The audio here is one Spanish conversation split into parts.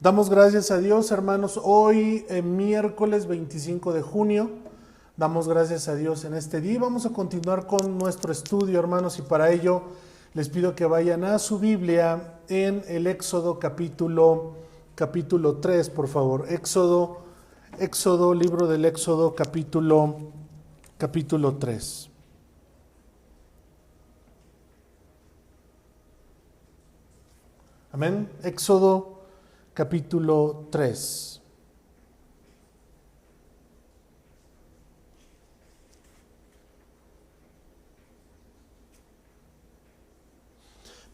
Damos gracias a Dios, hermanos, hoy miércoles 25 de junio. Damos gracias a Dios en este día. Vamos a continuar con nuestro estudio, hermanos, y para ello les pido que vayan a su Biblia en el Éxodo capítulo 3, por favor. Éxodo, libro del Éxodo capítulo 3. Amén. Éxodo capítulo 3.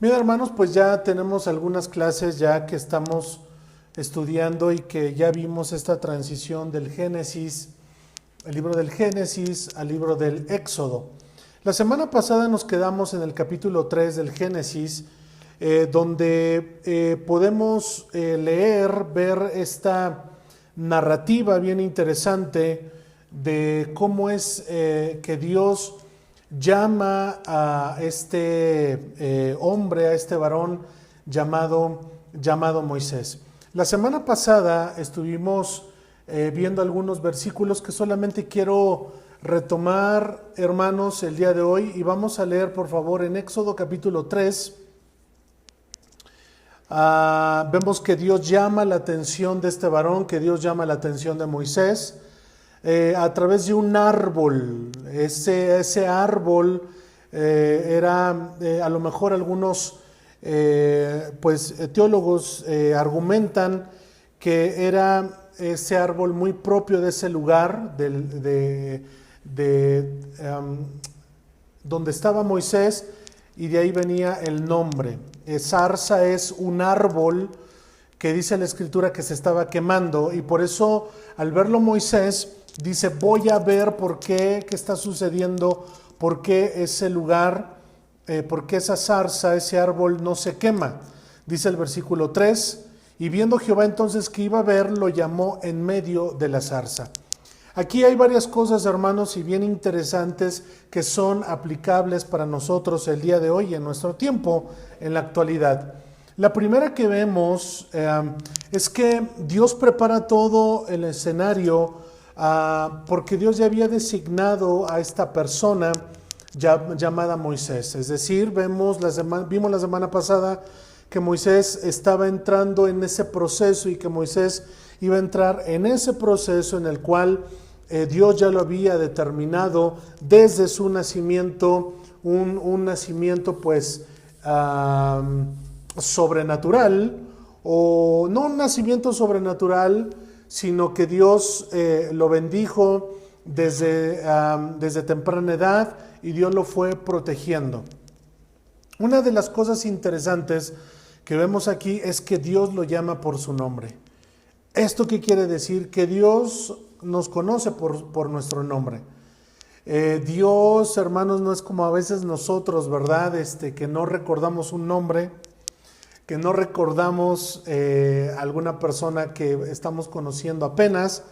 Bien, hermanos, pues ya tenemos algunas clases ya que estamos estudiando y que ya vimos esta transición del Génesis, el libro del Génesis al libro del Éxodo. La semana pasada nos quedamos en el capítulo 3 del Génesis, donde podemos ver esta narrativa bien interesante de cómo es que Dios llama a este hombre, a este varón llamado Moisés. La semana pasada estuvimos viendo algunos versículos que solamente quiero retomar, hermanos, el día de hoy, y vamos a leer, por favor, en Éxodo capítulo 3. Vemos que Dios llama la atención de este varón, que Dios llama la atención de Moisés a través de un árbol. Ese árbol era, a lo mejor algunos teólogos argumentan que era ese árbol muy propio de ese lugar, donde estaba Moisés, y de ahí venía el nombre. Zarza es un árbol que dice la Escritura que se estaba quemando, y por eso al verlo Moisés dice: voy a ver por qué está sucediendo, por qué ese lugar, por qué esa zarza, ese árbol no se quema. Dice el versículo 3: y viendo Jehová entonces que iba a ver, lo llamó en medio de la zarza. Aquí hay varias cosas, hermanos, y bien interesantes que son aplicables para nosotros el día de hoy, en nuestro tiempo, en la actualidad. La primera que vemos es que Dios prepara todo el escenario porque Dios ya había designado a esta persona llamada Moisés. Es decir, vimos la semana pasada que Moisés estaba entrando en ese proceso y que Moisés iba a entrar en ese proceso en el cual Dios ya lo había determinado desde su nacimiento, un nacimiento pues sobrenatural, o no un nacimiento sobrenatural, sino que Dios lo bendijo desde temprana edad, y Dios lo fue protegiendo. Una de las cosas interesantes que vemos aquí es que Dios lo llama por su nombre. ¿Esto qué quiere decir? Que Dios nos conoce por nuestro nombre. Dios, hermanos, no es como a veces nosotros, ¿verdad? Que no recordamos un nombre, que no recordamos alguna persona que estamos conociendo apenas.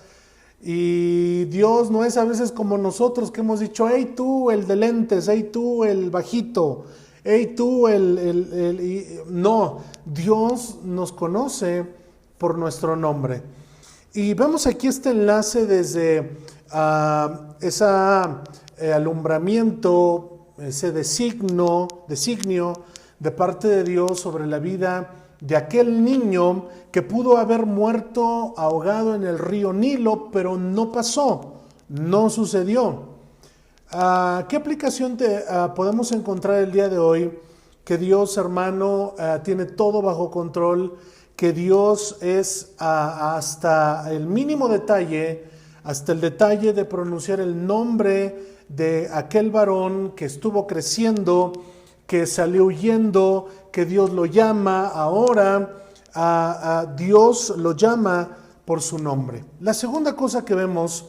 Y Dios no es a veces como nosotros, que hemos dicho: hey tú el de lentes, hey tú el bajito, hey tú No, Dios nos conoce por nuestro nombre. Y vemos aquí este enlace desde ese alumbramiento, ese designio de parte de Dios sobre la vida de aquel niño que pudo haber muerto ahogado en el río Nilo, pero no pasó, no sucedió. ¿Qué aplicación podemos encontrar el día de hoy? Que Dios, hermano, tiene todo bajo control, que Dios es hasta el mínimo detalle, hasta el detalle de pronunciar el nombre de aquel varón que estuvo creciendo, que salió huyendo, que Dios lo llama ahora, Dios lo llama por su nombre. La segunda cosa que vemos,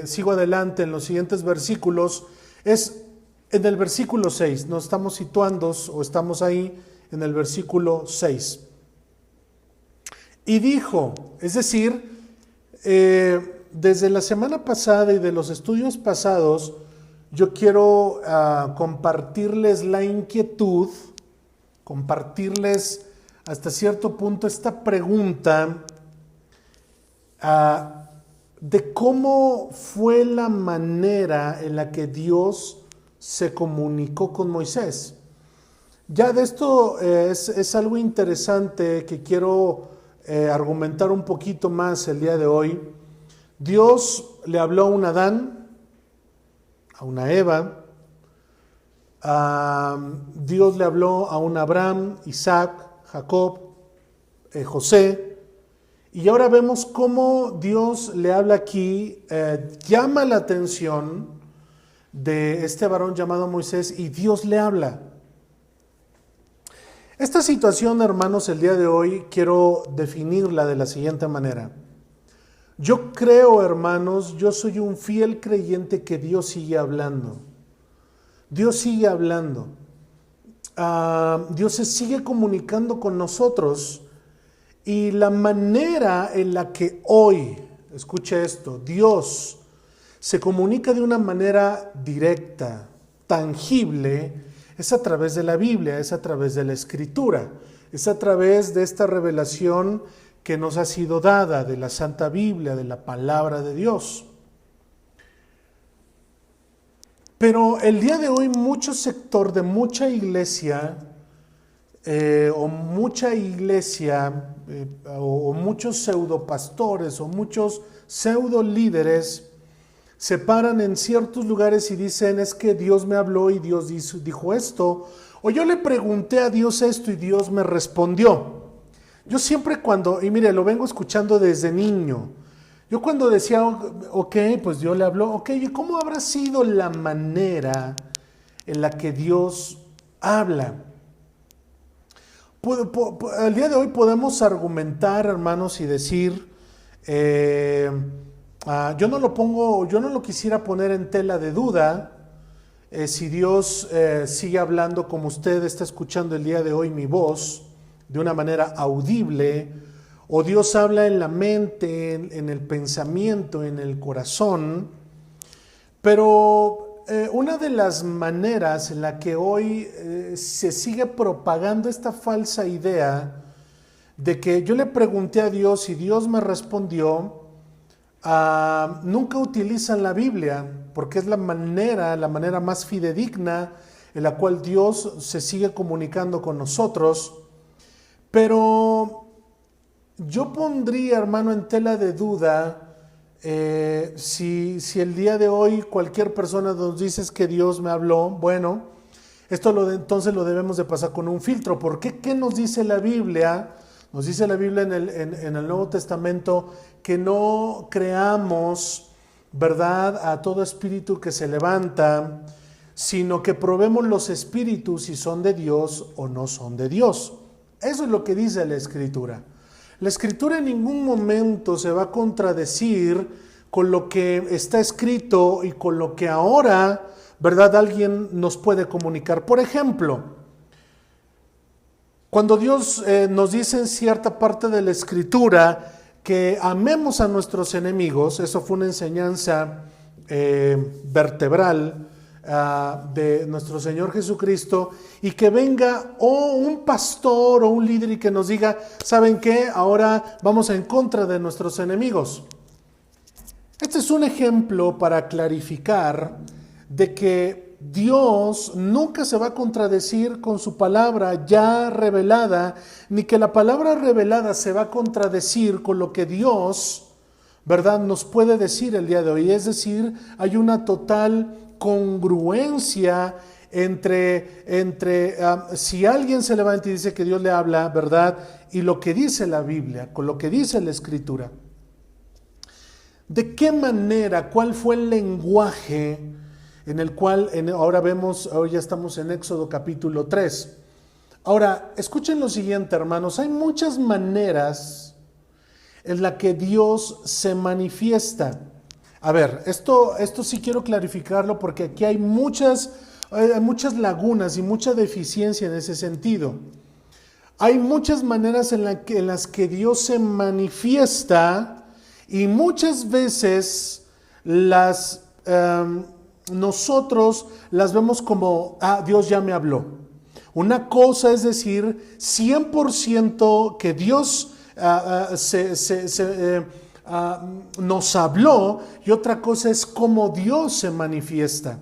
sigo adelante en los siguientes versículos, es en el versículo 6, nos estamos situando o estamos ahí en el versículo 6. Y dijo, es decir, desde la semana pasada y de los estudios pasados, yo quiero compartirles la inquietud, compartirles hasta cierto punto esta pregunta de cómo fue la manera en la que Dios se comunicó con Moisés. Ya de esto es algo interesante que quiero argumentar un poquito más el día de hoy. Dios le habló a un Adán, a una Eva, Dios le habló a un Abraham, Isaac, Jacob, José, y ahora vemos cómo Dios le habla aquí, llama la atención de este varón llamado Moisés y Dios le habla. Esta situación, hermanos, el día de hoy quiero definirla de la siguiente manera. Yo creo, hermanos, yo soy un fiel creyente que Dios sigue hablando. Dios sigue hablando. Dios se sigue comunicando con nosotros y la manera en la que hoy, escuche esto, Dios se comunica de una manera directa, tangible, es a través de la Biblia, es a través de la Escritura, es a través de esta revelación que nos ha sido dada de la Santa Biblia, de la Palabra de Dios. Pero el día de hoy mucho sector de mucha iglesia o muchos pseudopastores o muchos pseudo líderes se paran en ciertos lugares y dicen, es que Dios me habló y Dios dijo esto, o yo le pregunté a Dios esto y Dios me respondió. Yo siempre y mire, lo vengo escuchando desde niño. Yo cuando decía, ok, pues Dios le habló, ok, ¿y cómo habrá sido la manera en la que Dios habla? El día de hoy podemos argumentar, hermanos, y decir, yo no lo quisiera poner en tela de duda, si Dios sigue hablando como usted está escuchando el día de hoy mi voz, de una manera audible, o Dios habla en la mente, en el pensamiento, en el corazón, pero una de las maneras en la que hoy se sigue propagando esta falsa idea de que yo le pregunté a Dios y Dios me respondió, nunca utilizan la Biblia porque es la manera más fidedigna en la cual Dios se sigue comunicando con nosotros, pero yo pondría, hermano, en tela de duda si el día de hoy cualquier persona nos dice que Dios me habló, bueno, entonces lo debemos de pasar con un filtro. ¿Por qué? ¿Qué nos dice la Biblia? Nos dice la Biblia en el Nuevo Testamento que no creamos, ¿verdad?, a todo espíritu que se levanta, sino que probemos los espíritus si son de Dios o no son de Dios. Eso es lo que dice la Escritura. La Escritura en ningún momento se va a contradecir con lo que está escrito y con lo que ahora, ¿verdad?, alguien nos puede comunicar. Por ejemplo, cuando Dios nos dice en cierta parte de la Escritura que amemos a nuestros enemigos, eso fue una enseñanza vertebral de nuestro Señor Jesucristo, y que venga un pastor o un líder y que nos diga, ¿saben qué? Ahora vamos en contra de nuestros enemigos. Este es un ejemplo para clarificar de que Dios nunca se va a contradecir con su palabra ya revelada, ni que la palabra revelada se va a contradecir con lo que Dios, ¿verdad?, nos puede decir el día de hoy. Es decir, hay una total congruencia entre si alguien se levanta y dice que Dios le habla, ¿verdad?, y lo que dice la Biblia, con lo que dice la Escritura. ¿De qué manera? ¿Cuál fue el lenguaje en el cual ahora ya estamos en Éxodo capítulo 3? Ahora, escuchen lo siguiente, hermanos. Hay muchas maneras en la que Dios se manifiesta. A ver, esto sí quiero clarificarlo porque aquí hay muchas lagunas y mucha deficiencia en ese sentido. Hay muchas maneras en las que Dios se manifiesta y muchas veces nosotros las vemos como, Dios ya me habló. Una cosa es decir 100% que Dios nos habló, y otra cosa es cómo Dios se manifiesta.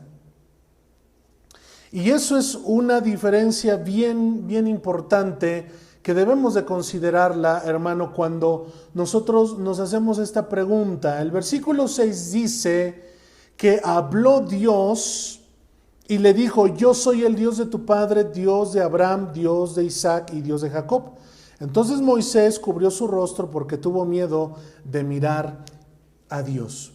Y eso es una diferencia bien, bien importante que debemos de considerarla, hermano, cuando nosotros nos hacemos esta pregunta. El versículo 6 dice que habló Dios y le dijo: yo soy el Dios de tu padre, Dios de Abraham, Dios de Isaac y Dios de Jacob. Entonces Moisés cubrió su rostro porque tuvo miedo de mirar a Dios.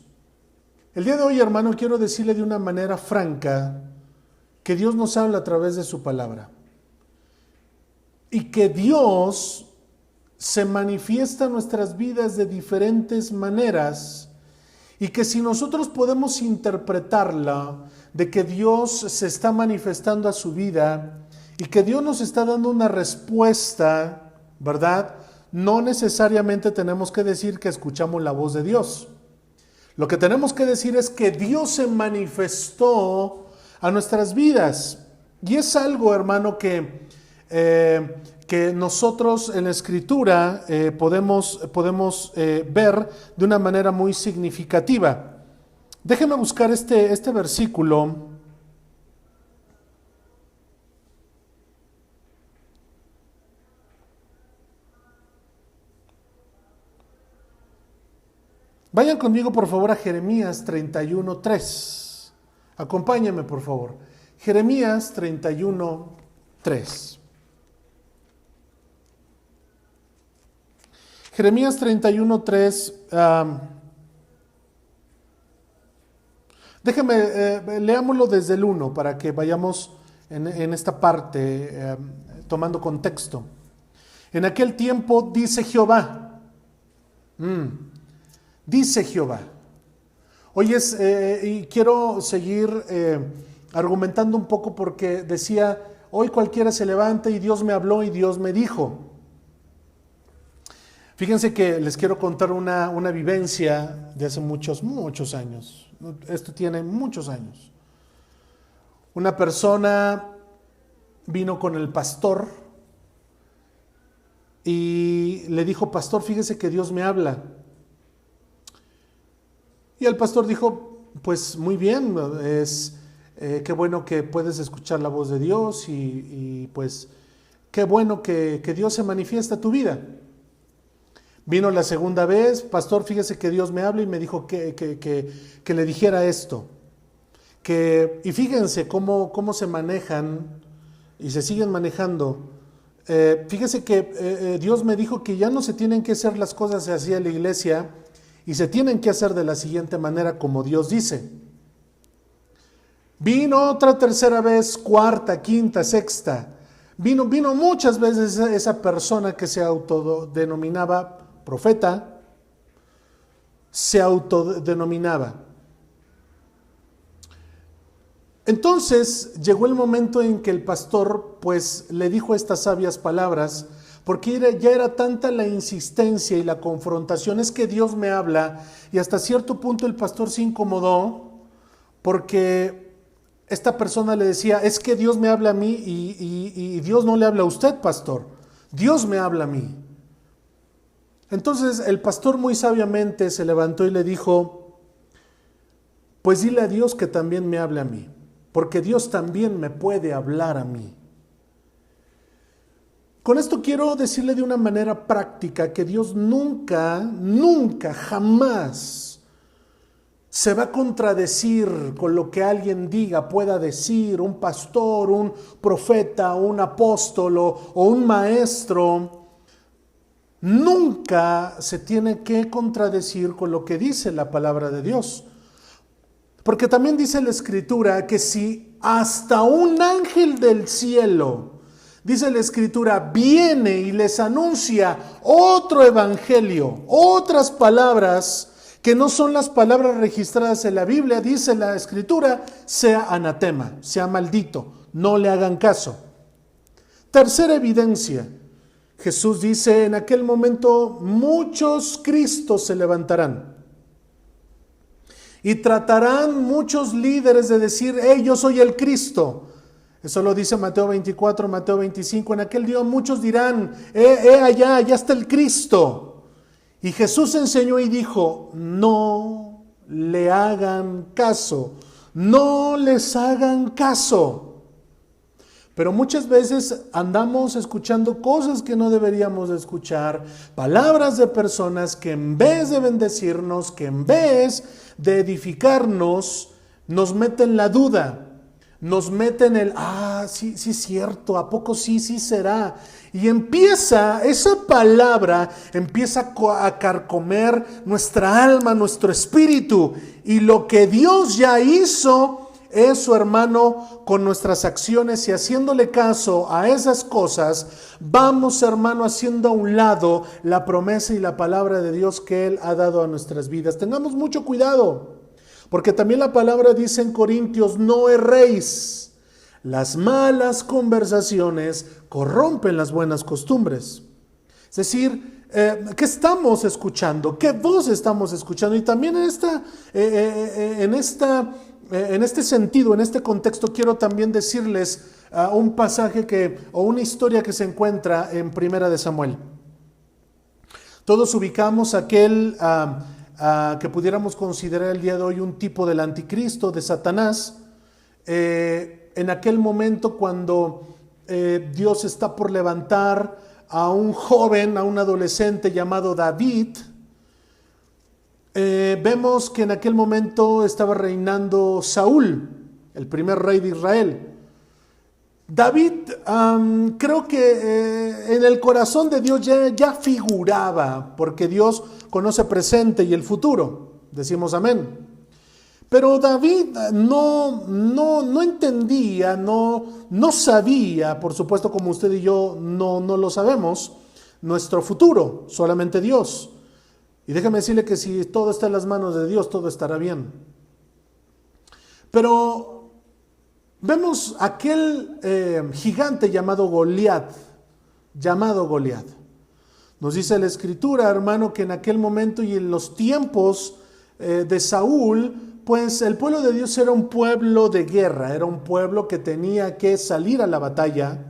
El día de hoy, hermano, quiero decirle de una manera franca que Dios nos habla a través de su palabra. Y que Dios se manifiesta en nuestras vidas de diferentes maneras. Y que si nosotros podemos interpretarla, de que Dios se está manifestando a su vida y que Dios nos está dando una respuesta, ¿verdad? No necesariamente tenemos que decir que escuchamos la voz de Dios. Lo que tenemos que decir es que Dios se manifestó a nuestras vidas. Y es algo, hermano, que nosotros en la Escritura podemos ver de una manera muy significativa. Déjeme buscar este versículo. Vayan conmigo, por favor, a Jeremías 31:3. Acompáñenme, por favor. Jeremías 31:3. Jeremías 31:3. Leámoslo desde el 1 para que vayamos en esta parte tomando contexto. En aquel tiempo dice Jehová. Dice Jehová. Oye, y quiero seguir argumentando un poco porque decía, hoy cualquiera se levanta y Dios me habló y Dios me dijo. Fíjense que les quiero contar una vivencia de hace muchos años. Esto tiene muchos años. Una persona vino con el pastor y le dijo: pastor, fíjese que Dios me habla. Y el pastor dijo: pues muy bien, qué bueno que puedes escuchar la voz de Dios y pues qué bueno que Dios se manifiesta a tu vida. Vino la segunda vez: pastor, fíjese que Dios me habla y me dijo que le dijera esto. Y fíjense cómo se manejan y se siguen manejando. Fíjese que Dios me dijo que ya no se tienen que hacer las cosas así en la iglesia y se tienen que hacer de la siguiente manera como Dios dice. Vino otra tercera vez, cuarta, quinta, sexta. Vino muchas veces esa persona que se autodenominaba profeta, se autodenominaba. Entonces llegó el momento en que el pastor pues le dijo estas sabias palabras, porque ya era tanta la insistencia y la confrontación: es que Dios me habla, y hasta cierto punto el pastor se incomodó porque esta persona le decía: es que Dios me habla a mí y Dios no le habla a usted, pastor, Dios me habla a mí. Entonces el pastor muy sabiamente se levantó y le dijo: pues dile a Dios que también me hable a mí, porque Dios también me puede hablar a mí. Con esto quiero decirle de una manera práctica que Dios nunca, jamás se va a contradecir con lo que alguien diga, pueda decir, un pastor, un profeta, un apóstol o un maestro. Nunca se tiene que contradecir con lo que dice la palabra de Dios. Porque también dice la Escritura que si hasta un ángel del cielo, dice la Escritura, viene y les anuncia otro evangelio, otras palabras que no son las palabras registradas en la Biblia, dice la Escritura, sea anatema, sea maldito, no le hagan caso. Tercera evidencia. Jesús dice: en aquel momento muchos Cristos se levantarán y tratarán muchos líderes de decir: hey, yo soy el Cristo. Eso lo dice Mateo 24, Mateo 25. En aquel día muchos dirán, allá está el Cristo. Y Jesús enseñó y dijo, no le hagan caso, no les hagan caso. Pero muchas veces andamos escuchando cosas que no deberíamos de escuchar, palabras de personas que en vez de bendecirnos, que en vez de edificarnos, nos meten la duda, nos meten sí es cierto, ¿a poco sí será? Y esa palabra empieza a carcomer nuestra alma, nuestro espíritu, y lo que Dios ya hizo, eso, hermano, con nuestras acciones y haciéndole caso a esas cosas, vamos, hermano, haciendo a un lado la promesa y la palabra de Dios que Él ha dado a nuestras vidas. Tengamos mucho cuidado, porque también la palabra dice en Corintios, no erréis. Las malas conversaciones corrompen las buenas costumbres. Es decir, ¿qué estamos escuchando? ¿Qué voz estamos escuchando? Y también en este sentido, en este contexto, quiero también decirles un pasaje o una historia que se encuentra en Primera de Samuel. Todos ubicamos aquel que pudiéramos considerar el día de hoy un tipo del anticristo, de Satanás. En aquel momento cuando Dios está por levantar a un joven, a un adolescente llamado David, vemos que en aquel momento estaba reinando Saúl, el primer rey de Israel. David, creo que en el corazón de Dios ya figuraba, porque Dios conoce presente y el futuro, decimos amén. Pero David no entendía, no sabía, por supuesto como usted y yo no lo sabemos, nuestro futuro, solamente Dios. Y déjeme decirle que si todo está en las manos de Dios, todo estará bien. Pero vemos aquel gigante llamado Goliat. Nos dice la Escritura, hermano, que en aquel momento y en los tiempos de Saúl, pues el pueblo de Dios era un pueblo de guerra, era un pueblo que tenía que salir a la batalla.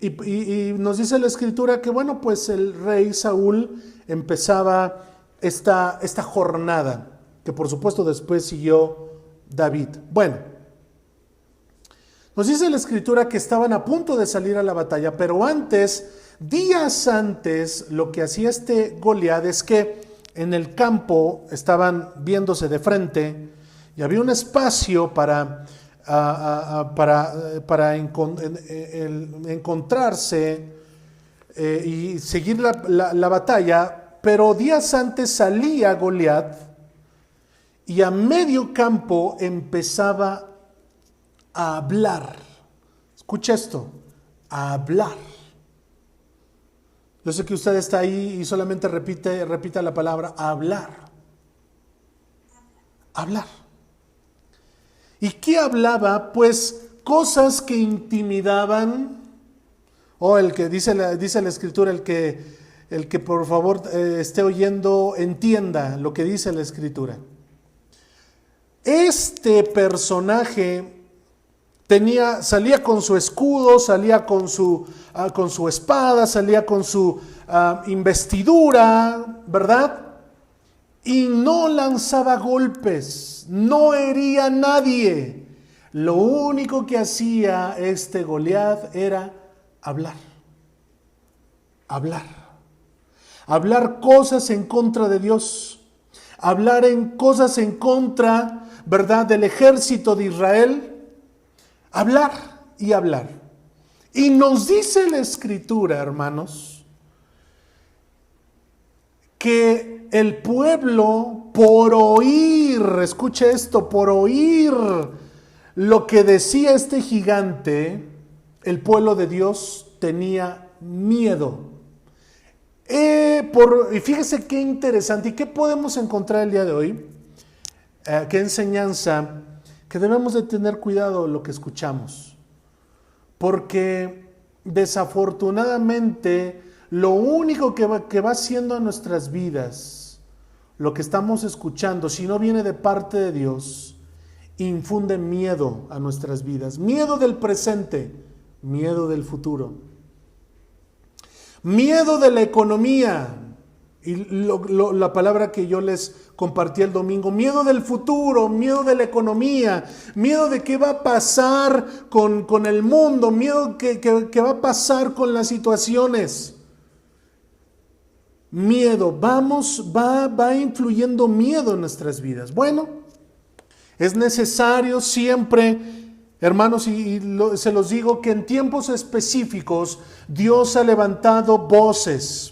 Y nos dice la Escritura que, bueno, pues el rey Saúl empezaba esta jornada, que por supuesto después siguió David. Bueno, nos dice la Escritura que estaban a punto de salir a la batalla, pero días antes, lo que hacía este Goliat es que en el campo estaban viéndose de frente y había un espacio para encontrarse y seguir la batalla, pero días antes salía Goliat y a medio campo empezaba a hablar. Escucha esto, a hablar. Yo sé que usted está ahí y solamente repita la palabra hablar. Hablar. ¿Y qué hablaba? Pues cosas que intimidaban. El que dice la Escritura, el que por favor esté oyendo, entienda lo que dice la Escritura. Este personaje salía con su escudo, salía con su espada, salía con su investidura, ¿verdad? Y no lanzaba golpes, no hería a nadie. Lo único que hacía este Goliat era hablar cosas en contra de Dios, hablar cosas en contra, ¿verdad?, del ejército de Israel. Hablar. Y nos dice la Escritura, hermanos, que el pueblo, por oír, escuche esto, por oír lo que decía este gigante, el pueblo de Dios tenía miedo. Y fíjese qué interesante, ¿y qué podemos encontrar el día de hoy? ¿Qué enseñanza? Que debemos de tener cuidado lo que escuchamos, porque desafortunadamente lo único que va haciendo a nuestras vidas, lo que estamos escuchando, si no viene de parte de Dios infunde miedo a nuestras vidas. Miedo del presente, miedo del futuro. Miedo de la economía. Y la palabra que yo les compartí el domingo, miedo del futuro, miedo de la economía, miedo de qué va a pasar con el mundo, miedo que va a pasar con las situaciones. Miedo, va influyendo miedo en nuestras vidas. Bueno, es necesario siempre, hermanos, se los digo, que en tiempos específicos Dios ha levantado voces.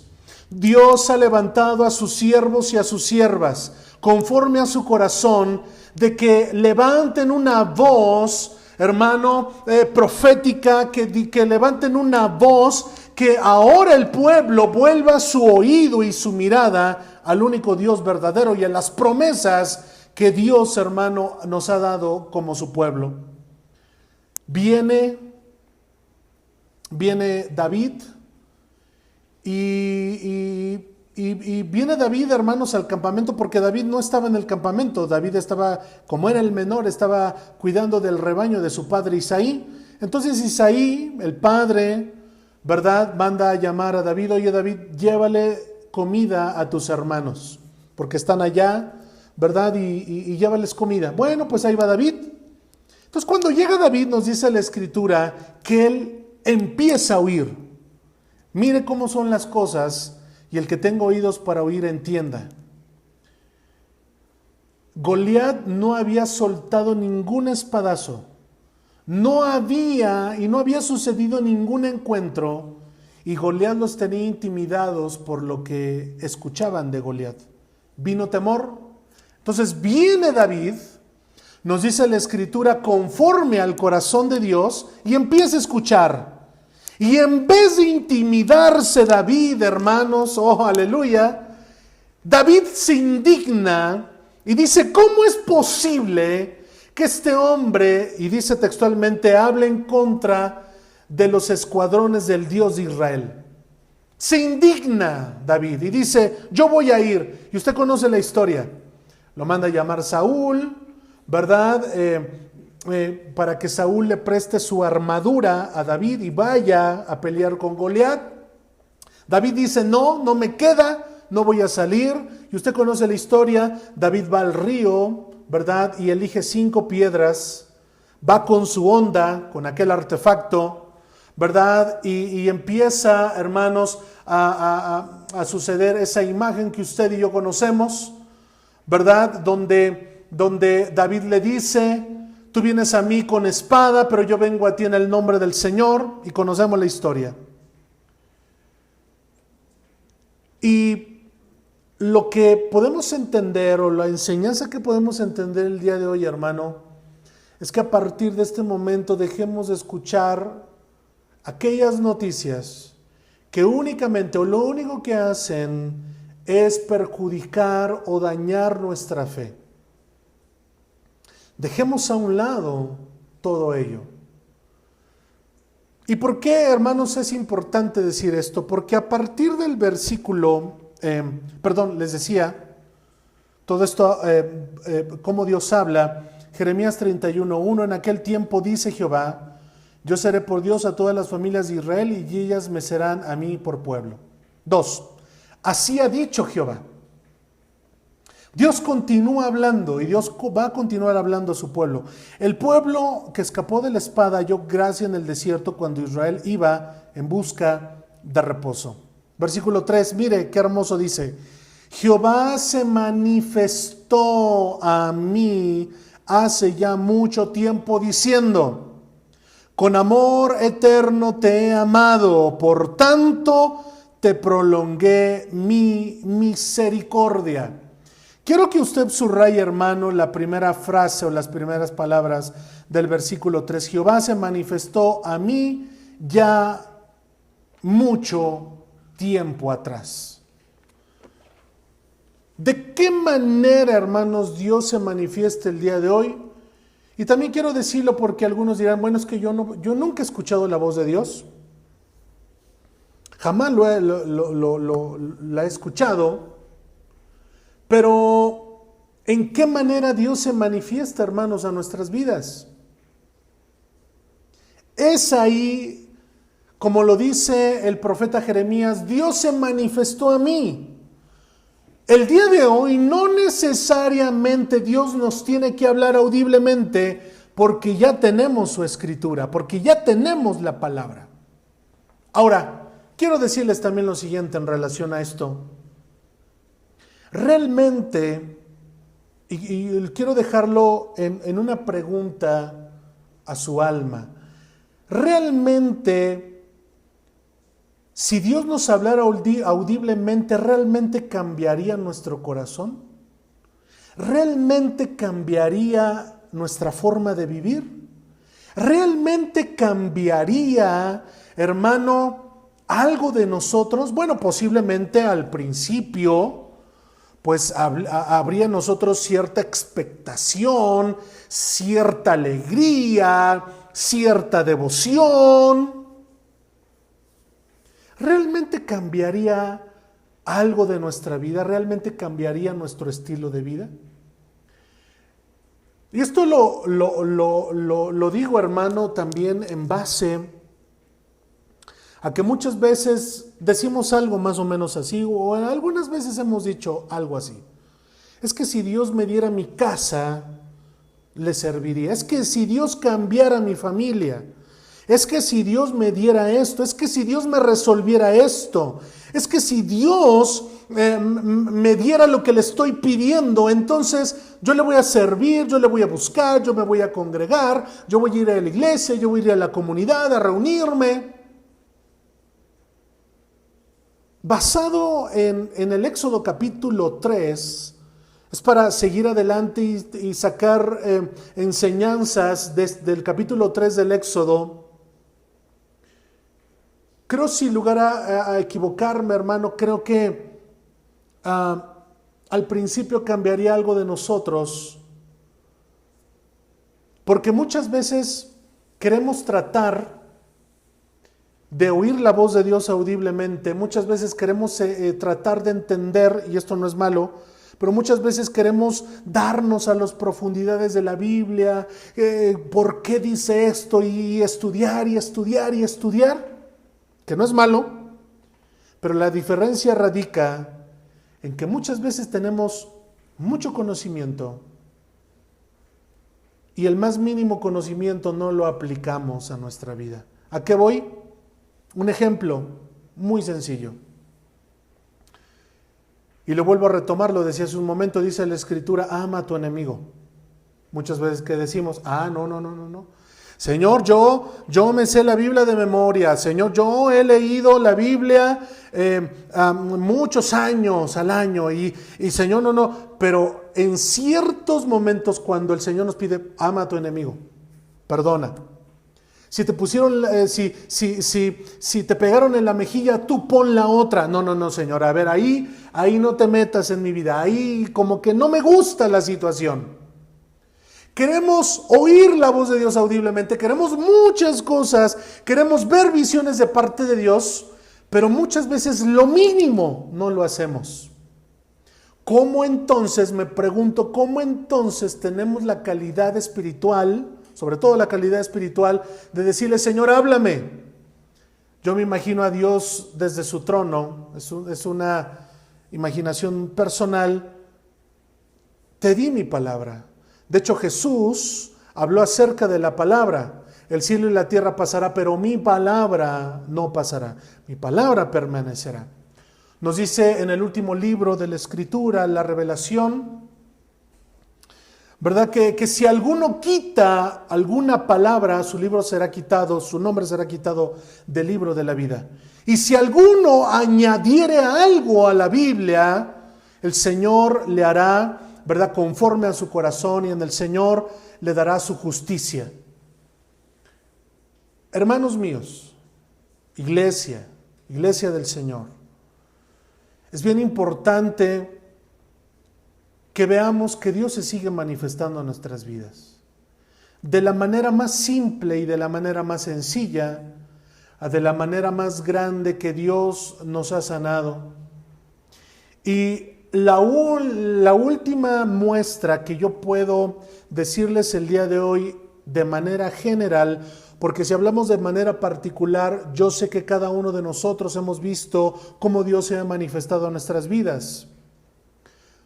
Dios ha levantado a sus siervos y a sus siervas, conforme a su corazón, de que levanten una voz, hermano, profética, que levanten una voz, que ahora el pueblo vuelva su oído y su mirada al único Dios verdadero y a las promesas que Dios, hermano, nos ha dado como su pueblo. Viene David. Y viene David, hermanos, al campamento, porque David no estaba en el campamento. David estaba, como era el menor, estaba cuidando del rebaño de su padre Isaí. Entonces Isaí, el padre, ¿verdad?, manda a llamar a David: oye, David, llévale comida a tus hermanos, porque están allá, ¿verdad? Y llévales comida. Bueno, pues ahí va David. Entonces cuando llega David, nos dice la Escritura que él empieza a huir. Mire cómo son las cosas, y el que tenga oídos para oír entienda. Goliat no había soltado ningún espadazo. No había sucedido ningún encuentro, y Goliat los tenía intimidados por lo que escuchaban de Goliat. Vino temor. Entonces viene David, nos dice la Escritura, conforme al corazón de Dios, y empieza a escuchar. Y en vez de intimidarse David, hermanos, oh aleluya, David se indigna y dice: ¿cómo es posible que este hombre, y dice textualmente, hable en contra de los escuadrones del Dios de Israel? Se indigna David y dice: yo voy a ir. Y usted conoce la historia. Lo manda a llamar Saúl, ¿verdad? Para que Saúl le preste su armadura a David y vaya a pelear con Goliat. David dice: no me queda, no voy a salir. Y usted conoce la historia. David va al río, ¿verdad?, y elige 5 piedras, va con su onda, con aquel artefacto, ¿verdad? Y empieza, hermanos, a suceder esa imagen que usted y yo conocemos, ¿verdad? Donde David le dice: tú vienes a mí con espada, pero yo vengo a ti en el nombre del Señor. Y conocemos la historia. Y lo que podemos entender, o la enseñanza que podemos entender el día de hoy, hermano, es que a partir de este momento dejemos de escuchar aquellas noticias que únicamente, o lo único que hacen es perjudicar o dañar nuestra fe. Dejemos a un lado todo ello. ¿Y por qué, hermanos, es importante decir esto? Porque a partir del versículo, les decía, todo esto, cómo Dios habla, Jeremías 31:1, en aquel tiempo dice Jehová: yo seré por Dios a todas las familias de Israel, y ellas me serán a mí por pueblo. 2, así ha dicho Jehová. Dios continúa hablando, y Dios va a continuar hablando a su pueblo. El pueblo que escapó de la espada halló gracia en el desierto cuando Israel iba en busca de reposo. Versículo 3, mire qué hermoso dice: Jehová se manifestó a mí hace ya mucho tiempo diciendo: con amor eterno te he amado, por tanto te prolongué mi misericordia. Quiero que usted subraye, hermano, la primera frase o las primeras palabras del versículo 3. Jehová se manifestó a mí ya mucho tiempo atrás. ¿De qué manera, hermanos, Dios se manifiesta el día de hoy? Y también quiero decirlo porque algunos dirán: bueno, es que yo nunca he escuchado la voz de Dios. Jamás la he escuchado. Pero ¿En qué manera Dios se manifiesta, hermanos, a nuestras vidas? Es ahí, como lo dice el profeta Jeremías, Dios se manifestó a mí. El día de hoy no necesariamente Dios nos tiene que hablar audiblemente porque ya tenemos su escritura, porque ya tenemos la palabra. Ahora, quiero decirles también lo siguiente en relación a esto. Realmente, y quiero dejarlo en una pregunta a su alma. Realmente, si Dios nos hablara audiblemente, ¿realmente cambiaría nuestro corazón? ¿Realmente cambiaría nuestra forma de vivir? ¿Realmente cambiaría, hermano, algo de nosotros? Bueno, posiblemente al principio, pues habría en nosotros cierta expectación, cierta alegría, cierta devoción. ¿Realmente cambiaría algo de nuestra vida? ¿Realmente cambiaría nuestro estilo de vida? Y esto lo digo, hermano, también en base a que muchas veces decimos algo más o menos así, o algunas veces hemos dicho algo así. Es que si Dios me diera mi casa, le serviría. Es que si Dios cambiara mi familia, es que si Dios me diera esto, es que si Dios me resolviera esto, es que si Dios me diera lo que le estoy pidiendo, entonces yo le voy a servir, yo le voy a buscar, yo me voy a congregar, yo voy a ir a la iglesia, yo voy a ir a la comunidad a reunirme. Basado en el Éxodo capítulo 3, es para seguir adelante y sacar enseñanzas del capítulo 3 del Éxodo. Creo, sin lugar a equivocarme, hermano, creo que al principio cambiaría algo de nosotros, porque muchas veces queremos tratar de oír la voz de Dios audiblemente. Muchas veces queremos tratar de entender, y esto no es malo, pero muchas veces queremos darnos a las profundidades de la Biblia, por qué dice esto, y estudiar, y estudiar, y estudiar, que no es malo, pero la diferencia radica en que muchas veces tenemos mucho conocimiento y el más mínimo conocimiento no lo aplicamos a nuestra vida. ¿A qué voy? Un ejemplo muy sencillo. Y lo vuelvo a retomar, lo decía hace un momento, dice la Escritura, ama a tu enemigo. Muchas veces que decimos, no. Señor, yo me sé la Biblia de memoria. Señor, yo he leído la Biblia muchos años al año. Y Señor, no. Pero en ciertos momentos cuando el Señor nos pide, ama a tu enemigo, perdona. Si te pusieron, si te pegaron en la mejilla, tú pon la otra. No, Señor, a ver, ahí no te metas en mi vida. Ahí como que no me gusta la situación. Queremos oír la voz de Dios audiblemente, queremos muchas cosas, queremos ver visiones de parte de Dios, pero muchas veces lo mínimo no lo hacemos. ¿Cómo entonces, me pregunto, cómo entonces tenemos la calidad espiritual, sobre todo la calidad espiritual, de decirle, Señor, háblame? Yo me imagino a Dios desde su trono, es una imaginación personal, te di mi palabra. De hecho, Jesús habló acerca de la palabra. El cielo y la tierra pasará, pero mi palabra no pasará. Mi palabra permanecerá. Nos dice en el último libro de la Escritura, la Revelación, ¿verdad? Que si alguno quita alguna palabra, su libro será quitado, su nombre será quitado del libro de la vida. Y si alguno añadiere algo a la Biblia, el Señor le hará, ¿verdad?, conforme a su corazón, y en el Señor le dará su justicia. Hermanos míos, iglesia del Señor, es bien importante que veamos que Dios se sigue manifestando en nuestras vidas. De la manera más simple y de la manera más sencilla, a de la manera más grande que Dios nos ha sanado. Y la última muestra que yo puedo decirles el día de hoy de manera general, porque si hablamos de manera particular, yo sé que cada uno de nosotros hemos visto cómo Dios se ha manifestado en nuestras vidas.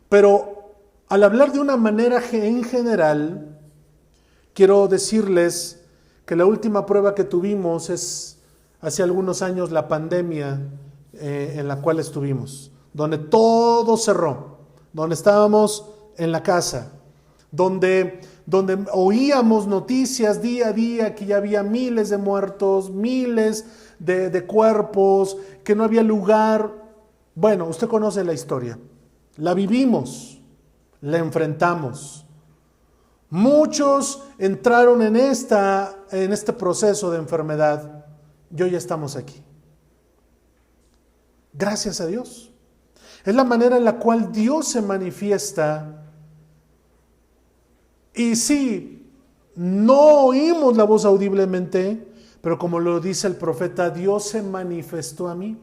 Pero al hablar de una manera en general, quiero decirles que la última prueba que tuvimos es hace algunos años la pandemia en la cual estuvimos, donde todo cerró, donde estábamos en la casa, donde oíamos noticias día a día que ya había miles de muertos, miles de cuerpos, que no había lugar. Bueno, usted conoce la historia, la vivimos, la enfrentamos. Muchos entraron en este proceso de enfermedad y hoy estamos aquí. Gracias a Dios. Es la manera en la cual Dios se manifiesta. Y sí, no oímos la voz audiblemente, pero como lo dice el profeta, Dios se manifestó a mí.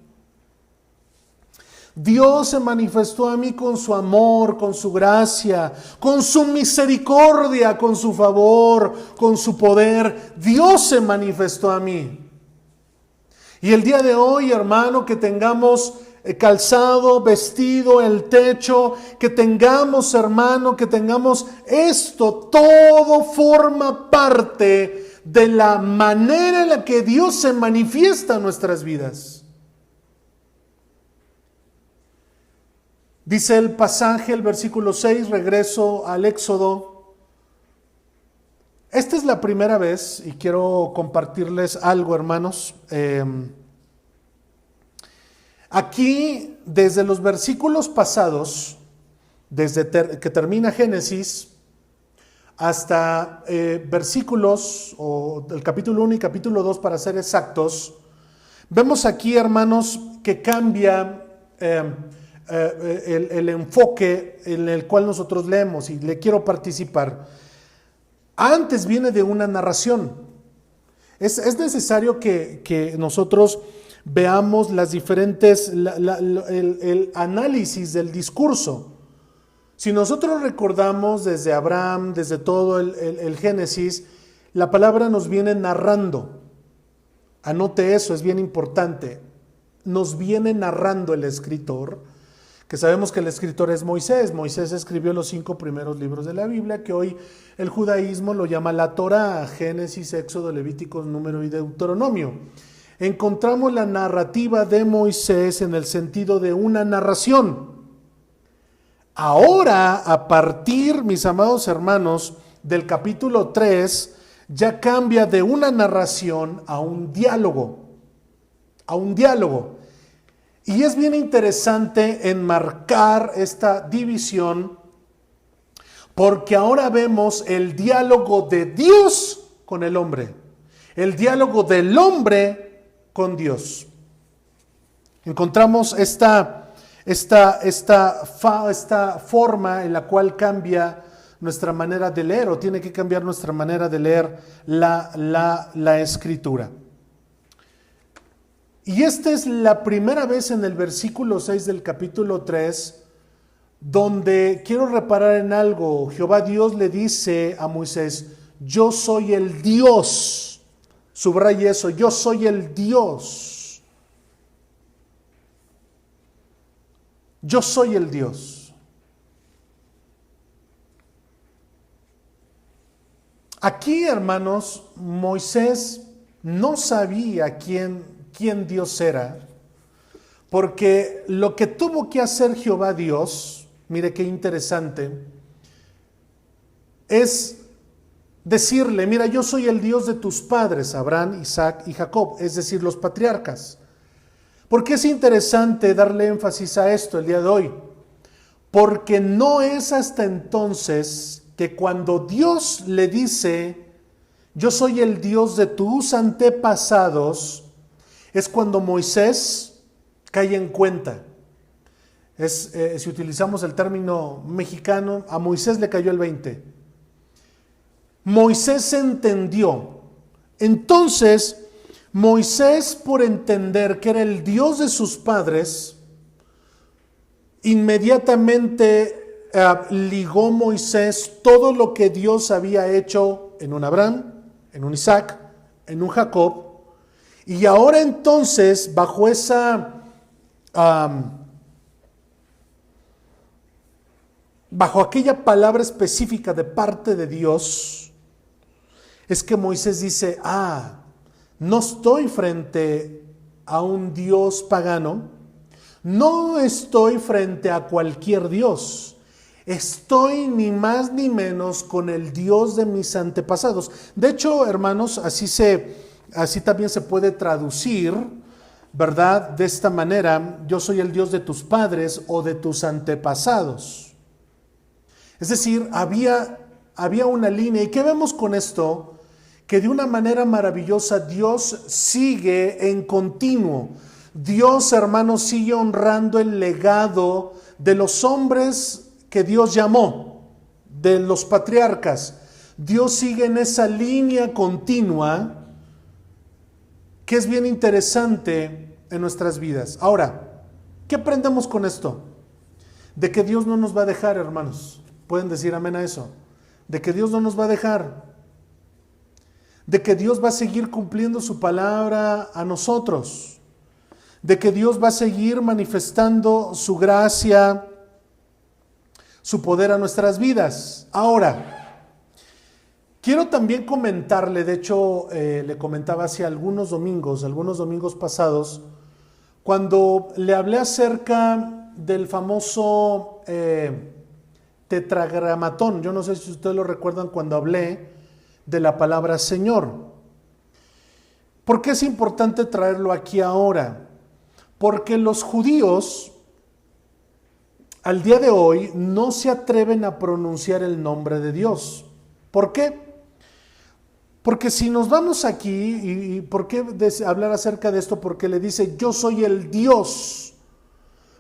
Dios se manifestó a mí con su amor, con su gracia, con su misericordia, con su favor, con su poder. Dios se manifestó a mí. Y el día de hoy, hermano, que tengamos calzado, vestido, el techo, que tengamos, hermano, que tengamos esto, todo forma parte de la manera en la que Dios se manifiesta en nuestras vidas. Dice el pasaje, el versículo 6, regreso al Éxodo. Esta es la primera vez y quiero compartirles algo, hermanos. Aquí, desde los versículos pasados, desde que termina Génesis, hasta versículos, o el capítulo 1 y capítulo 2 para ser exactos, vemos aquí, hermanos, que cambia el enfoque en el cual nosotros leemos, y le quiero participar. Antes viene de una narración. Es necesario que nosotros veamos las diferentes, el análisis del discurso. Si nosotros recordamos desde Abraham, desde todo el Génesis, la palabra nos viene narrando. Anote eso, es bien importante. Nos viene narrando el escritor, que sabemos que el escritor es Moisés. Moisés escribió los 5 primeros libros de la Biblia, que hoy el judaísmo lo llama la Torá: Génesis, Éxodo, Levítico, Número y Deuteronomio. Encontramos la narrativa de Moisés en el sentido de una narración. Ahora, a partir, mis amados hermanos, del capítulo 3, ya cambia de una narración a un diálogo. A un diálogo. Y es bien interesante enmarcar esta división, porque ahora vemos el diálogo de Dios con el hombre, el diálogo del hombre con Dios. Encontramos esta forma en la cual cambia nuestra manera de leer, o tiene que cambiar nuestra manera de leer la Escritura. Y esta es la primera vez en el versículo 6 del capítulo 3, donde quiero reparar en algo. Jehová Dios le dice a Moisés: yo soy el Dios. Subraya eso: yo soy el Dios. Yo soy el Dios. Aquí, hermanos, Moisés no sabía quién Dios era, porque lo que tuvo que hacer Jehová Dios, mire qué interesante, es decirle: mira, yo soy el Dios de tus padres, Abraham, Isaac y Jacob, es decir, los patriarcas. ¿Por qué es interesante darle énfasis a esto el día de hoy? Porque no es hasta entonces que cuando Dios le dice: yo soy el Dios de tus antepasados, es cuando Moisés cae en cuenta. Si utilizamos el término mexicano, a Moisés le cayó el 20. Moisés entendió. Entonces, Moisés, por entender que era el Dios de sus padres, Inmediatamente ligó Moisés todo lo que Dios había hecho en un Abraham, en un Isaac, en un Jacob, y ahora entonces bajo esa bajo aquella palabra específica de parte de Dios, es que Moisés dice, no estoy frente a un Dios pagano, no estoy frente a cualquier Dios, estoy ni más ni menos con el Dios de mis antepasados. De hecho, hermanos, así también se puede traducir, ¿verdad? De esta manera, yo soy el Dios de tus padres o de tus antepasados. Es decir, había una línea. ¿Y qué vemos con esto? Que de una manera maravillosa Dios sigue en continuo. Dios, hermanos, sigue honrando el legado de los hombres que Dios llamó, de los patriarcas. Dios sigue en esa línea continua que es bien interesante en nuestras vidas. Ahora, ¿qué aprendemos con esto? De que Dios no nos va a dejar, hermanos. Pueden decir amén a eso. De que Dios no nos va a dejar. De que Dios va a seguir cumpliendo su palabra a nosotros. De que Dios va a seguir manifestando su gracia, su poder a nuestras vidas. Ahora, quiero también comentarle, de hecho, le comentaba hace algunos domingos pasados, cuando le hablé acerca del famoso tetragramatón. Yo no sé si ustedes lo recuerdan cuando hablé de la palabra Señor. ¿Por qué es importante traerlo aquí ahora? Porque los judíos al día de hoy no se atreven a pronunciar el nombre de Dios. ¿Por qué? Porque si nos vamos aquí, ¿y por qué hablar acerca de esto? Porque le dice, yo soy el Dios.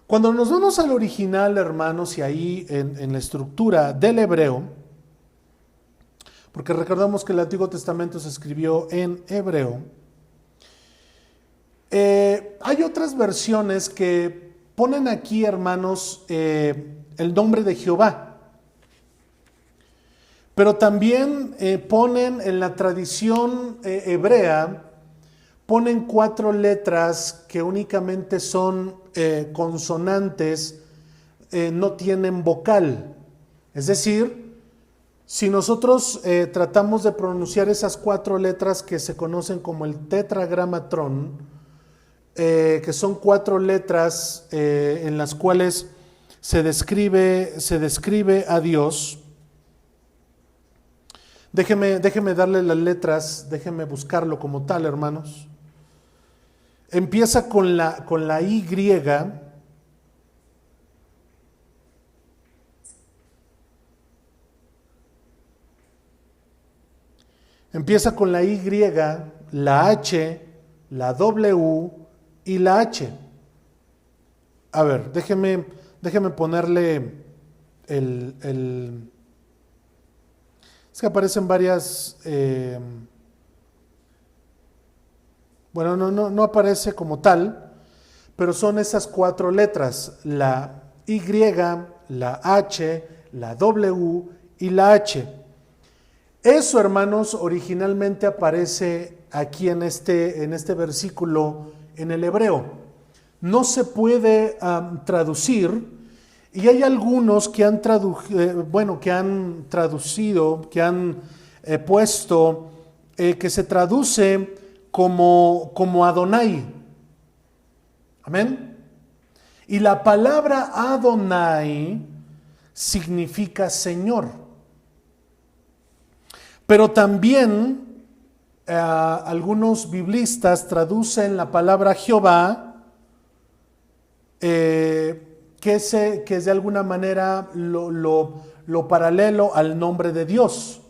Cuando nos vamos al original, hermanos, y ahí en la estructura del hebreo, porque recordamos que el Antiguo Testamento se escribió en hebreo, hay otras versiones que ponen aquí, hermanos, el nombre de Jehová. Pero también ponen en la tradición hebrea, ponen 4 letras que únicamente son consonantes, no tienen vocal. Es decir, si nosotros tratamos de pronunciar esas 4 letras que se conocen como el tetragramatrón, que son 4 letras en las cuales se describe a Dios. Déjeme darle las letras, déjeme buscarlo como tal, hermanos. Empieza con la Y. Empieza con la Y, la H, la W y la H. A ver, déjeme ponerle el es que aparecen varias, bueno, no aparece como tal, pero son esas 4 letras, la Y, la H, la W y la H. Eso, hermanos, originalmente aparece aquí en este versículo en el hebreo. No se puede traducir. Y hay algunos que han traducido, que han puesto, que se traduce como Adonai. Amén. Y la palabra Adonai significa Señor. Pero también algunos biblistas traducen la palabra Jehová, que es de alguna manera lo paralelo al nombre de Dios,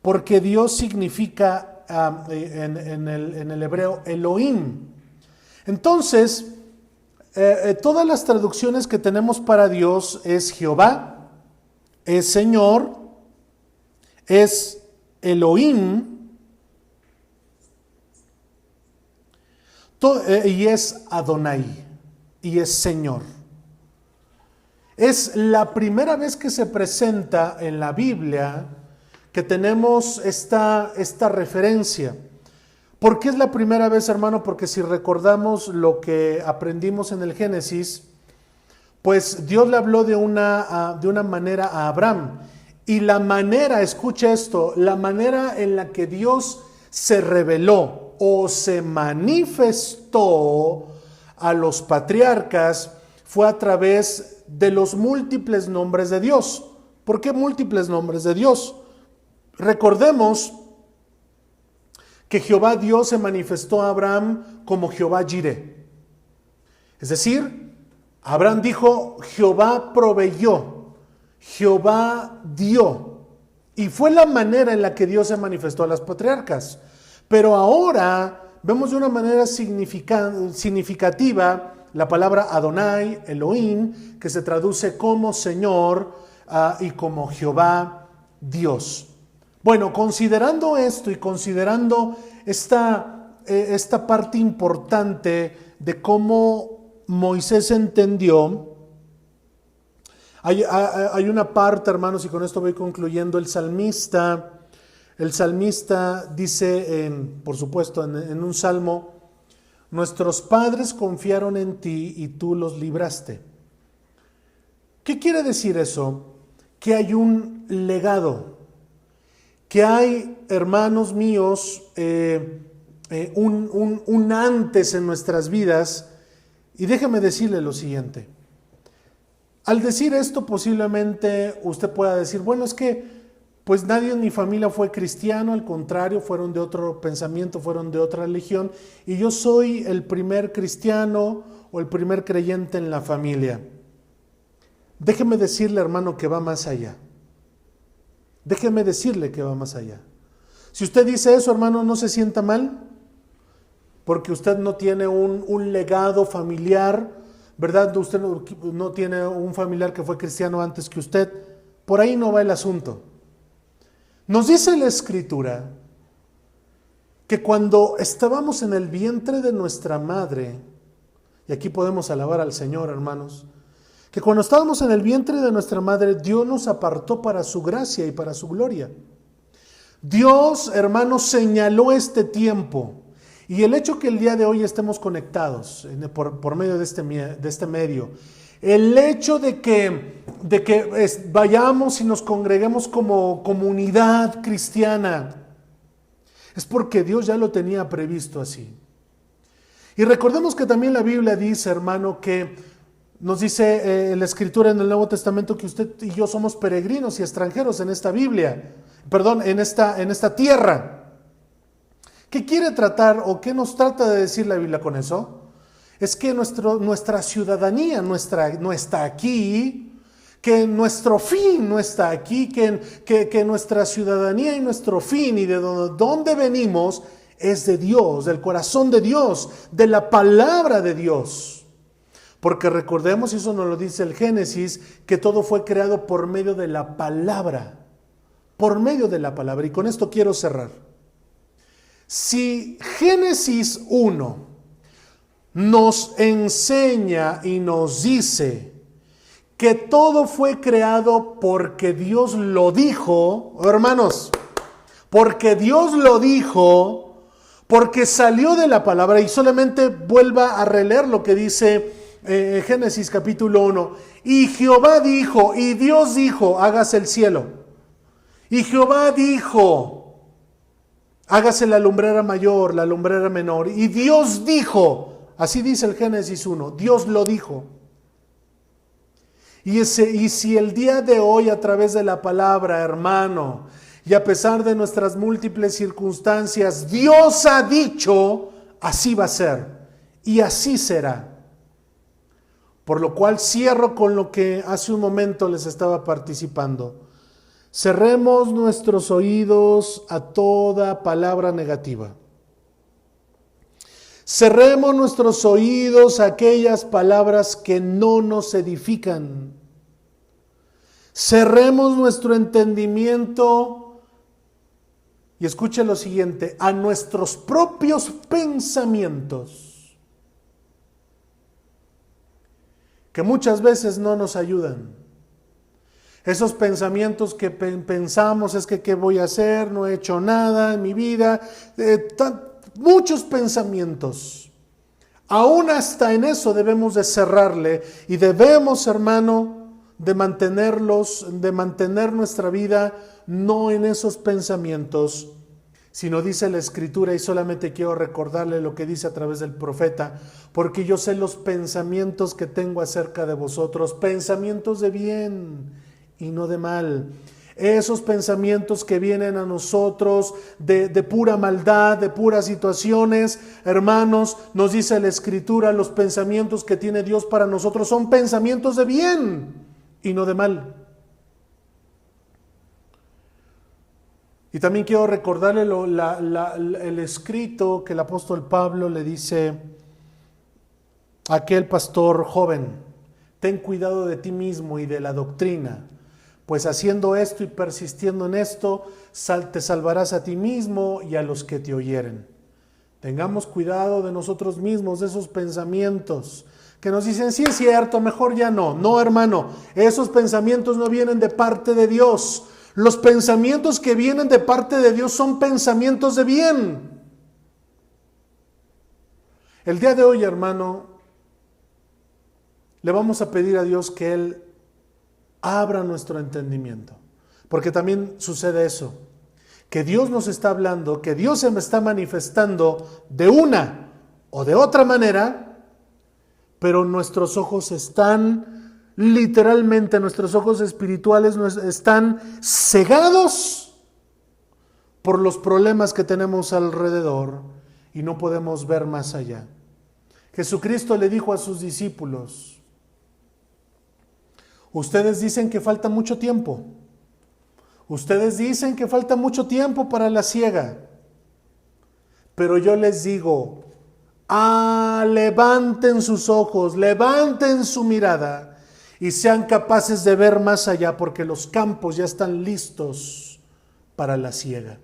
porque Dios significa en el hebreo Elohim. Entonces, todas las traducciones que tenemos para Dios es Jehová, es Señor, es Elohim y es Adonai, y es Señor. Es la primera vez que se presenta en la Biblia que tenemos esta referencia. ¿Por qué es la primera vez, hermano? Porque si recordamos lo que aprendimos en el Génesis, pues Dios le habló de una manera a Abraham. Y la manera, escucha esto, la manera en la que Dios se reveló o se manifestó a los patriarcas fue a través de los múltiples nombres de Dios. ¿Por qué múltiples nombres de Dios? Recordemos que Jehová Dios se manifestó a Abraham como Jehová Jireh. Es decir, Abraham dijo, Jehová proveyó, Jehová dio. Y fue la manera en la que Dios se manifestó a las patriarcas. Pero ahora vemos de una manera significativa la palabra Adonai, Elohim, que se traduce como Señor y como Jehová Dios. Bueno, considerando esto y considerando esta parte importante de cómo Moisés entendió, hay una parte, hermanos, y con esto voy concluyendo, el salmista dice, por supuesto, en un salmo, nuestros padres confiaron en ti y tú los libraste. ¿Qué quiere decir eso? Que hay un legado, que hay, hermanos míos, un antes en nuestras vidas. Y déjeme decirle lo siguiente. Al decir esto, posiblemente usted pueda decir, bueno, es que pues nadie en mi familia fue cristiano, al contrario, fueron de otro pensamiento, fueron de otra religión, y yo soy el primer cristiano o el primer creyente en la familia. Déjeme decirle, hermano, que va más allá. Déjeme decirle que va más allá. Si usted dice eso, hermano, no se sienta mal, porque usted no tiene un legado familiar, ¿verdad? Usted no tiene un familiar que fue cristiano antes que usted. Por ahí no va el asunto. Nos dice la Escritura que cuando estábamos en el vientre de nuestra madre, y aquí podemos alabar al Señor, hermanos, que cuando estábamos en el vientre de nuestra madre, Dios nos apartó para su gracia y para su gloria. Dios, hermanos, señaló este tiempo. Y el hecho que el día de hoy estemos conectados por medio de este medio, el hecho de que vayamos y nos congreguemos como comunidad cristiana, es porque Dios ya lo tenía previsto así. Y recordemos que también la Biblia dice, hermano, que nos dice la Escritura en el Nuevo Testamento que usted y yo somos peregrinos y extranjeros en esta en esta tierra. ¿Qué quiere tratar o qué nos trata de decir la Biblia con eso? Es que nuestra ciudadanía no está aquí, que nuestro fin no está aquí, que nuestra ciudadanía y nuestro fin y de donde venimos es de Dios, del corazón de Dios, de la palabra de Dios. Porque recordemos, y eso nos lo dice el Génesis, que todo fue creado por medio de la palabra. Por medio de la palabra. Y con esto quiero cerrar. Si Génesis 1 nos enseña y nos dice que todo fue creado porque Dios lo dijo, hermanos, porque Dios lo dijo, porque salió de la palabra, y solamente vuelva a releer lo que dice Génesis capítulo 1, y Jehová dijo, y Dios dijo, hágase el cielo, y Jehová dijo, hágase la lumbrera mayor, la lumbrera menor. Y Dios dijo, así dice el Génesis 1, Dios lo dijo. Y si el día de hoy a través de la palabra, hermano, y a pesar de nuestras múltiples circunstancias, Dios ha dicho, así va a ser y así será. Por lo cual cierro con lo que hace un momento les estaba participando. Cerremos nuestros oídos a toda palabra negativa. Cerremos nuestros oídos a aquellas palabras que no nos edifican. Cerremos nuestro entendimiento y escuche lo siguiente, a nuestros propios pensamientos. que muchas veces no nos ayudan. Esos pensamientos que pensamos es que qué voy a hacer, no he hecho nada en mi vida, muchos pensamientos. Aún hasta en eso debemos de cerrarle y debemos, hermano, de mantener nuestra vida no en esos pensamientos, sino dice la Escritura, y solamente quiero recordarle lo que dice a través del profeta, porque yo sé los pensamientos que tengo acerca de vosotros, pensamientos de bien y no de mal. Esos pensamientos que vienen a nosotros de pura maldad, de puras situaciones, hermanos, nos dice la Escritura, los pensamientos que tiene Dios para nosotros son pensamientos de bien y no de mal. Y también quiero recordarle el escrito que el apóstol Pablo le dice a aquel pastor joven: ten cuidado de ti mismo y de la doctrina, pues haciendo esto y persistiendo en esto, te salvarás a ti mismo y a los que te oyeren. Tengamos cuidado de nosotros mismos, de esos pensamientos que nos dicen, sí es cierto, mejor ya no. No, hermano, esos pensamientos no vienen de parte de Dios. Los pensamientos que vienen de parte de Dios son pensamientos de bien. El día de hoy, hermano, le vamos a pedir a Dios que Él abra nuestro entendimiento, porque también sucede eso, que Dios nos está hablando, que Dios se me está manifestando de una o de otra manera, pero nuestros ojos están literalmente, nuestros ojos espirituales están cegados por los problemas que tenemos alrededor y no podemos ver más allá. Jesucristo le dijo a sus discípulos: ustedes dicen que falta mucho tiempo. Ustedes dicen que falta mucho tiempo para la siega. Pero yo les digo, levanten sus ojos, levanten su mirada y sean capaces de ver más allá, porque los campos ya están listos para la siega.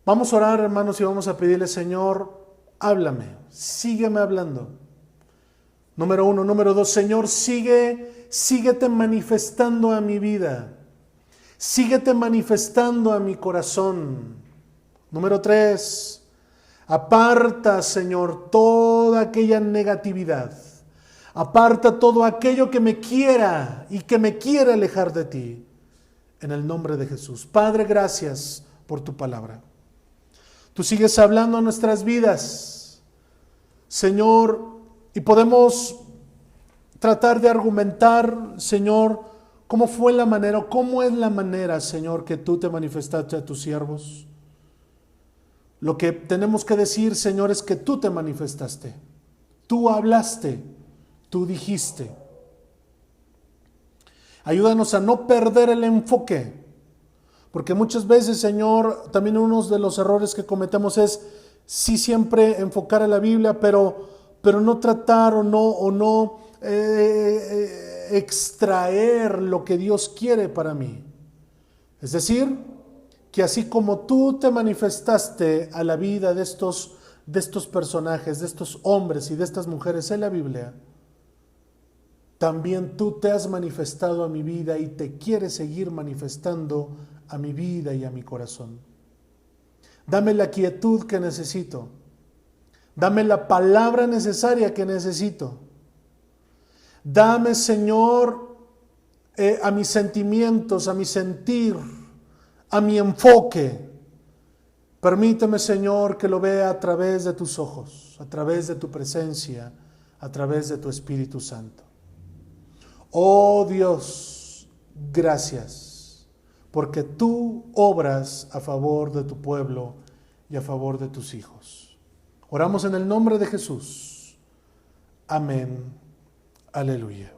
Vamos a orar, hermanos, y vamos a pedirle: Señor, háblame, sígueme hablando. Número 1. Número 2, Señor, síguete manifestando a mi vida. Síguete manifestando a mi corazón. Número 3, aparta, Señor, toda aquella negatividad. Aparta todo aquello que me quiera y que me quiera alejar de ti. En el nombre de Jesús. Padre, gracias por tu palabra. Tú sigues hablando a nuestras vidas, Señor, y podemos tratar de argumentar, Señor, cómo fue la manera, cómo es la manera, Señor, que tú te manifestaste a tus siervos. Lo que tenemos que decir, Señor, es que tú te manifestaste, tú hablaste, tú dijiste. Ayúdanos a no perder el enfoque, porque muchas veces, Señor, también uno de los errores que cometemos es sí siempre enfocar a la Biblia, pero no tratar o no extraer lo que Dios quiere para mí. Es decir, que así como tú te manifestaste a la vida de estos personajes, de estos hombres y de estas mujeres en la Biblia, también tú te has manifestado a mi vida y te quieres seguir manifestando a mi vida y a mi corazón. Dame la quietud que necesito. Dame la palabra necesaria que necesito. Dame, Señor, a mis sentimientos, a mi sentir, a mi enfoque. Permíteme, Señor, que lo vea a través de tus ojos, a través de tu presencia, a través de tu Espíritu Santo. Oh Dios, gracias, porque tú obras a favor de tu pueblo y a favor de tus hijos. Oramos en el nombre de Jesús. Amén. Aleluya.